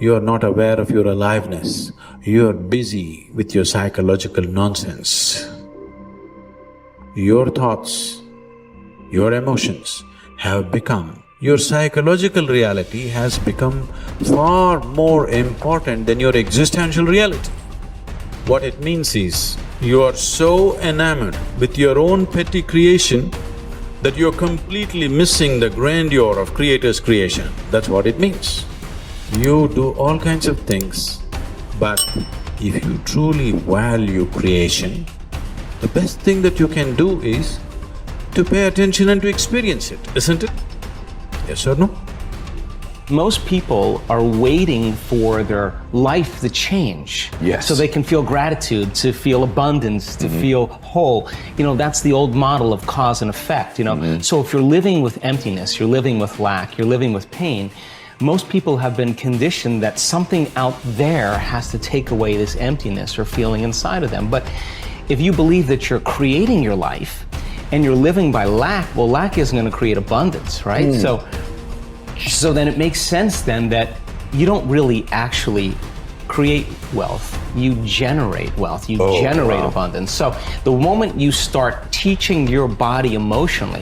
You are not aware of your aliveness. You are busy with your psychological nonsense. Your thoughts, your emotions have become, your psychological reality has become far more important than your existential reality. What it means is, you are so enamored with your own petty creation that you're completely missing the grandeur of Creator's creation. That's what it means. You do all kinds of things, but if you truly value creation, the best thing that you can do is to pay attention and to experience it, isn't it? Yes or no? Most people are waiting for their life to change. Yes. So they can feel gratitude, to feel abundance, to feel whole. You know, that's the old model of cause and effect, you know. So if you're living with emptiness, you're living with lack, you're living with pain, most people have been conditioned that something out there has to take away this emptiness or feeling inside of them. But if you believe that you're creating your life and you're living by lack, well, lack isn't going to create abundance, right? So then it makes sense then that you don't really actually create wealth, you generate wealth, you generate abundance. So the moment you start teaching your body emotionally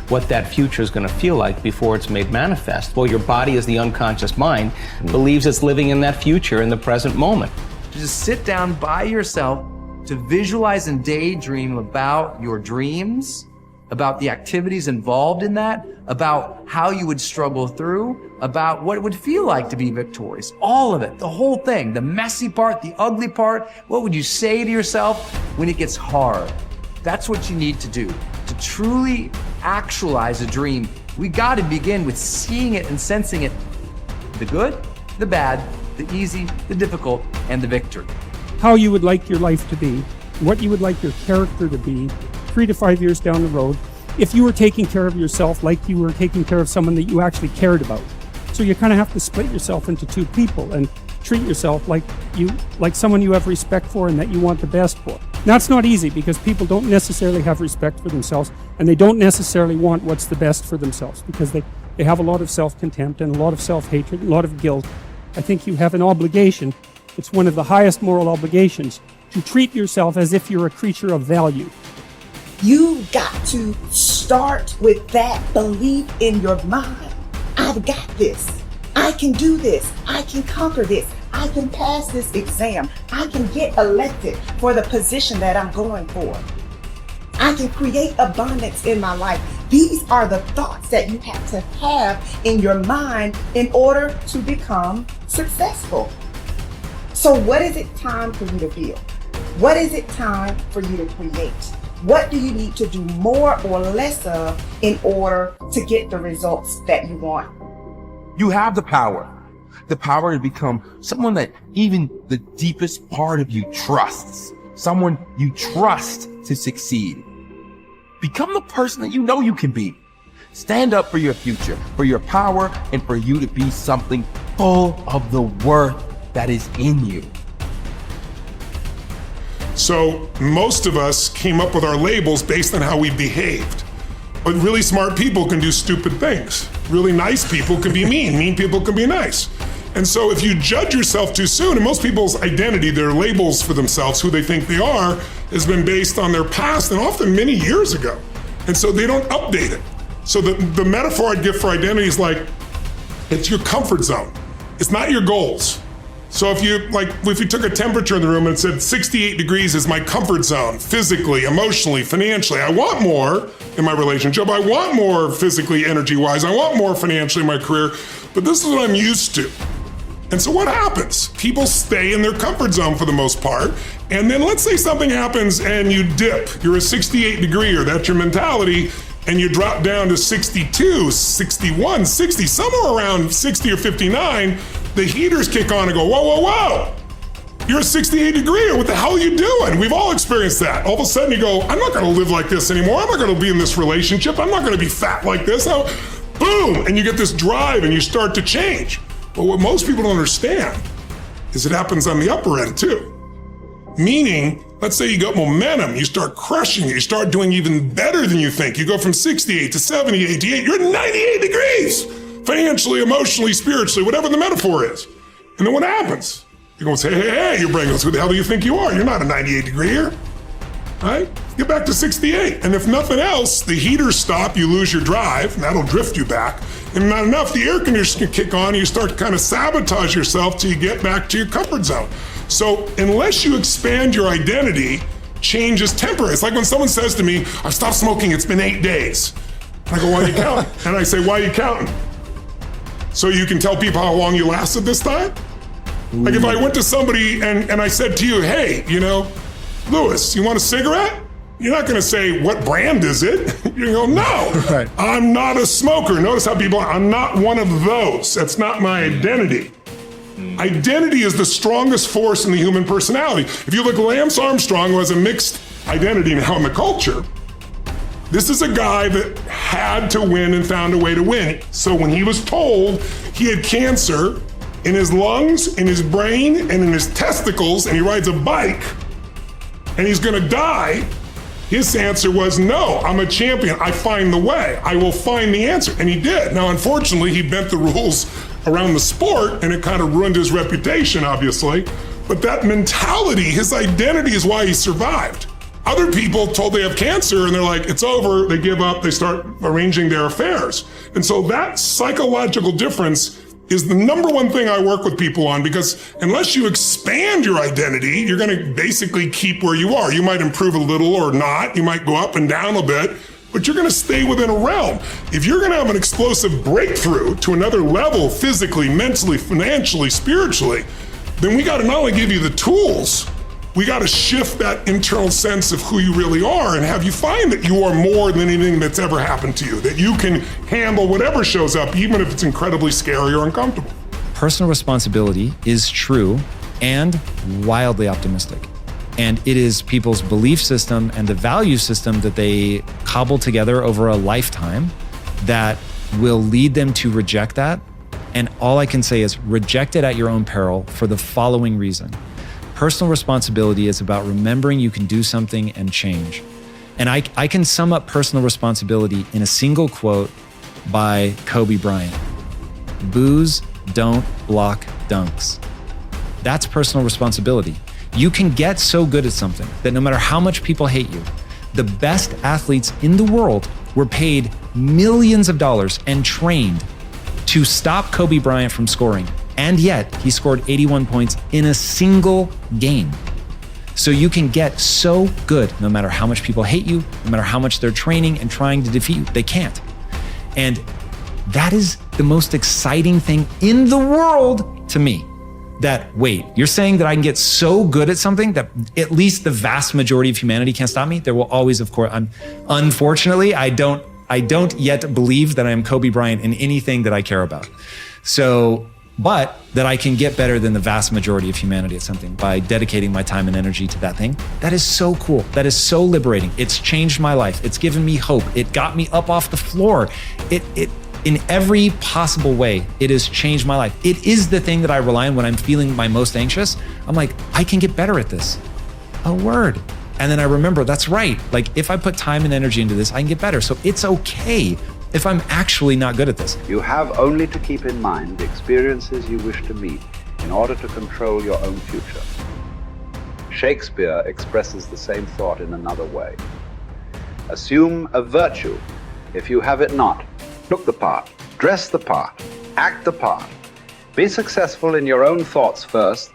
what that future is going to feel like before it's made manifest, well, your body, as the unconscious mind, believes it's living in that future in the present moment. Just sit down by yourself to visualize and daydream about your dreams, about the activities involved in that, about how you would struggle through, about what it would feel like to be victorious. All of it, the whole thing, the messy part, the ugly part. What would you say to yourself when it gets hard? That's what you need to do. To truly actualize a dream, we got to begin with seeing it and sensing it. The good, the bad, the easy, the difficult, and the victory. How you would like your life to be, what you would like your character to be 3 to 5 years down the road, if you were taking care of yourself like you were taking care of someone that you actually cared about. So you kind of have to split yourself into two people and treat yourself like someone you have respect for and that you want the best for. That's not easy because people don't necessarily have respect for themselves and they don't necessarily want what's the best for themselves because they have a lot of self-contempt and a lot of self-hatred, a lot of guilt. I think you have an obligation, it's one of the highest moral obligations, to treat yourself as if you're a creature of value. You've got to start with that belief in your mind. I've got this. I can do this. I can conquer this. I can pass this exam. I can get elected for the position that I'm going for. I can create abundance in my life. These are the thoughts that you have to have in your mind in order to become successful. So what is it time for you to build? What is it time for you to create? What do you need to do more or less of in order to get the results that you want? You have the power to become someone that even the deepest part of you trusts, someone you trust to succeed. Become the person that you know you can be. Stand up for your future, for your power, and for you to be something full of the worth that is in you. So most of us came up with our labels based on how we behaved. But really smart people can do stupid things. Really nice people can be mean. Mean people can be nice. And so if you judge yourself too soon, and most people's identity, their labels for themselves, who they think they are, has been based on their past and often many years ago. And so they don't update it. So the metaphor I'd give for identity is like, it's your comfort zone. It's not your goals. So if you took a temperature in the room and said 68 degrees is my comfort zone, physically, emotionally, financially, I want more in my relationship, I want more physically, energy-wise, I want more financially in my career, but this is what I'm used to. And so what happens? People stay in their comfort zone for the most part, and then let's say something happens and you dip, you're a 68 degreer, that's your mentality, and you drop down to 62, 61, 60, somewhere around 60 or 59, the heaters kick on and go, whoa, whoa, whoa. You're a 68 degree, what the hell are you doing? We've all experienced that. All of a sudden you go, I'm not gonna live like this anymore. I'm not gonna be in this relationship. I'm not gonna be fat like this. Boom, and you get this drive and you start to change. But what most people don't understand is it happens on the upper end too. Meaning, let's say you got momentum, you start crushing it, you start doing even better than you think. You go from 68 to 70, 88, you're at 98 degrees. Financially, emotionally, spiritually, whatever the metaphor is. And then what happens? You're going to say, hey, your brain goes, who the hell do you think you are? You're not a 98-degree here, right? Get back to 68. And if nothing else, the heaters stop, you lose your drive, and that'll drift you back. And not enough, the air conditioner can kick on, and you start to kind of sabotage yourself till you get back to your comfort zone. So unless you expand your identity, change is temporary. It's like when someone says to me, I've stopped smoking, it's been 8 days. I go, why are you counting? And I say, why are you counting? So you can tell people how long you lasted this time? Like if I went to somebody and I said to you, hey, Louis, you want a cigarette? You're not gonna say, what brand is it? You go, no, right. I'm not a smoker. Notice how people are, I'm not one of those. That's not my identity. Identity is the strongest force in the human personality. If you look at Lance Armstrong, who has a mixed identity now in the culture, this is a guy that had to win and found a way to win. So when he was told he had cancer in his lungs, in his brain, and in his testicles, and he rides a bike, and he's gonna die, his answer was, no, I'm a champion. I find the way. I will find the answer. And he did. Now, unfortunately, he bent the rules around the sport, and it kind of ruined his reputation, obviously. But that mentality, his identity is why he survived. Other people told they have cancer and they're like, it's over, they give up, they start arranging their affairs. And so that psychological difference is the number one thing I work with people on, because unless you expand your identity, you're gonna basically keep where you are. You might improve a little or not, you might go up and down a bit, but you're gonna stay within a realm. If you're gonna have an explosive breakthrough to another level, physically, mentally, financially, spiritually, then we gotta not only give you the tools, we gotta shift that internal sense of who you really are and have you find that you are more than anything that's ever happened to you, that you can handle whatever shows up, even if it's incredibly scary or uncomfortable. Personal responsibility is true and wildly optimistic. And it is people's belief system and the value system that they cobble together over a lifetime that will lead them to reject that. And all I can say is reject it at your own peril for the following reason. Personal responsibility is about remembering you can do something and change. And I can sum up personal responsibility in a single quote by Kobe Bryant. Boos don't block dunks. That's personal responsibility. You can get so good at something that no matter how much people hate you, the best athletes in the world were paid millions of dollars and trained to stop Kobe Bryant from scoring. And yet he scored 81 points in a single game. So you can get so good no matter how much people hate you, no matter how much they're training and trying to defeat you, they can't. And that is the most exciting thing in the world to me. That, wait, you're saying that I can get so good at something that at least the vast majority of humanity can't stop me? There will always, of course, unfortunately, I don't yet believe that I am Kobe Bryant in anything that I care about. So, but that I can get better than the vast majority of humanity at something by dedicating my time and energy to that thing. That is so cool. That is so liberating. It's changed my life. It's given me hope. It got me up off the floor. It in every possible way, it has changed my life. It is the thing that I rely on when I'm feeling my most anxious. I'm like, I can get better at this. A word. And then I remember, that's right. Like if I put time and energy into this, I can get better. So it's okay if I'm actually not good at this. You have only to keep in mind the experiences you wish to meet in order to control your own future. Shakespeare expresses the same thought in another way. Assume a virtue if you have it not. Look the part, dress the part, act the part. Be successful in your own thoughts first.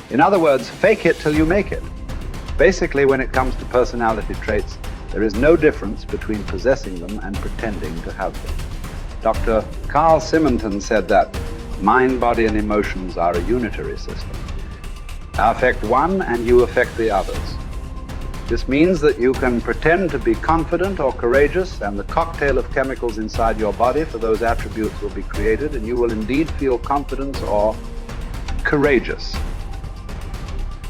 In other words, fake it till you make it. Basically, when it comes to personality traits, there is no difference between possessing them and pretending to have them. Dr. Carl Simonton said that mind, body, and emotions are a unitary system. I affect one and you affect the others. This means that you can pretend to be confident or courageous, and the cocktail of chemicals inside your body for those attributes will be created, and you will indeed feel confident or courageous.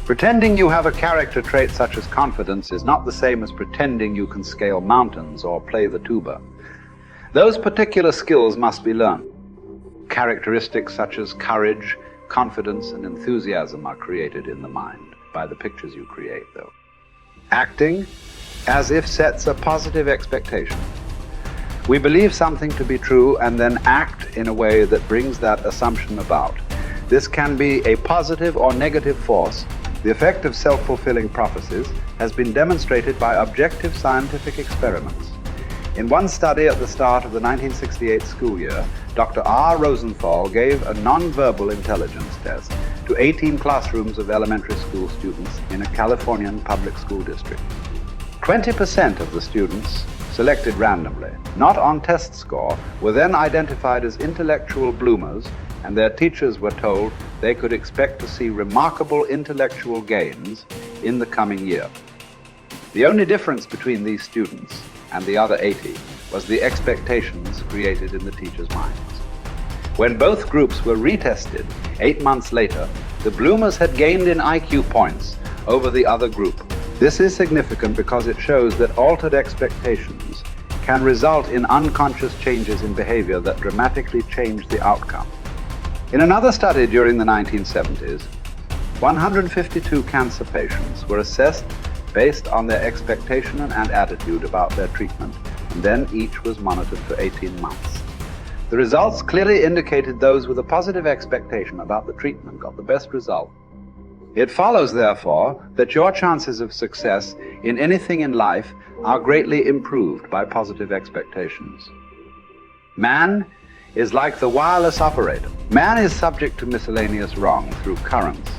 Pretending you have a character trait such as confidence is not the same as pretending you can scale mountains or play the tuba. Those particular skills must be learned. Characteristics such as courage, confidence, and enthusiasm are created in the mind by the pictures you create, though. Acting as if sets a positive expectation. We believe something to be true and then act in a way that brings that assumption about. This can be a positive or negative force. The effect of self-fulfilling prophecies has been demonstrated by objective scientific experiments. In one study at the start of the 1968 school year, Dr. R. Rosenthal gave a non-verbal intelligence test to 18 classrooms of elementary school students in a Californian public school district. 20% of the students, selected randomly, not on test score, were then identified as intellectual bloomers, and their teachers were told they could expect to see remarkable intellectual gains in the coming year. The only difference between these students and the other 80 was the expectations created in the teachers' minds. When both groups were retested 8 months later, the bloomers had gained in IQ points over the other group. This is significant because it shows that altered expectations can result in unconscious changes in behavior that dramatically change the outcome. In another study during the 1970s, 152 cancer patients were assessed based on their expectation and attitude about their treatment, and then each was monitored for 18 months. The results clearly indicated those with a positive expectation about the treatment got the best result. It follows, therefore, that your chances of success in anything in life are greatly improved by positive expectations. Man is like the wireless operator. Man is subject to miscellaneous wrong through currents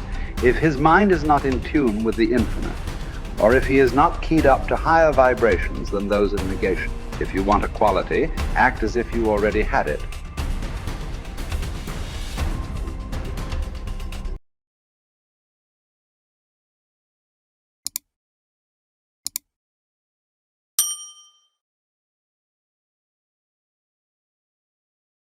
if his mind is not in tune with the infinite, or if he is not keyed up to higher vibrations than those of negation. If you want a quality, act as if you already had it.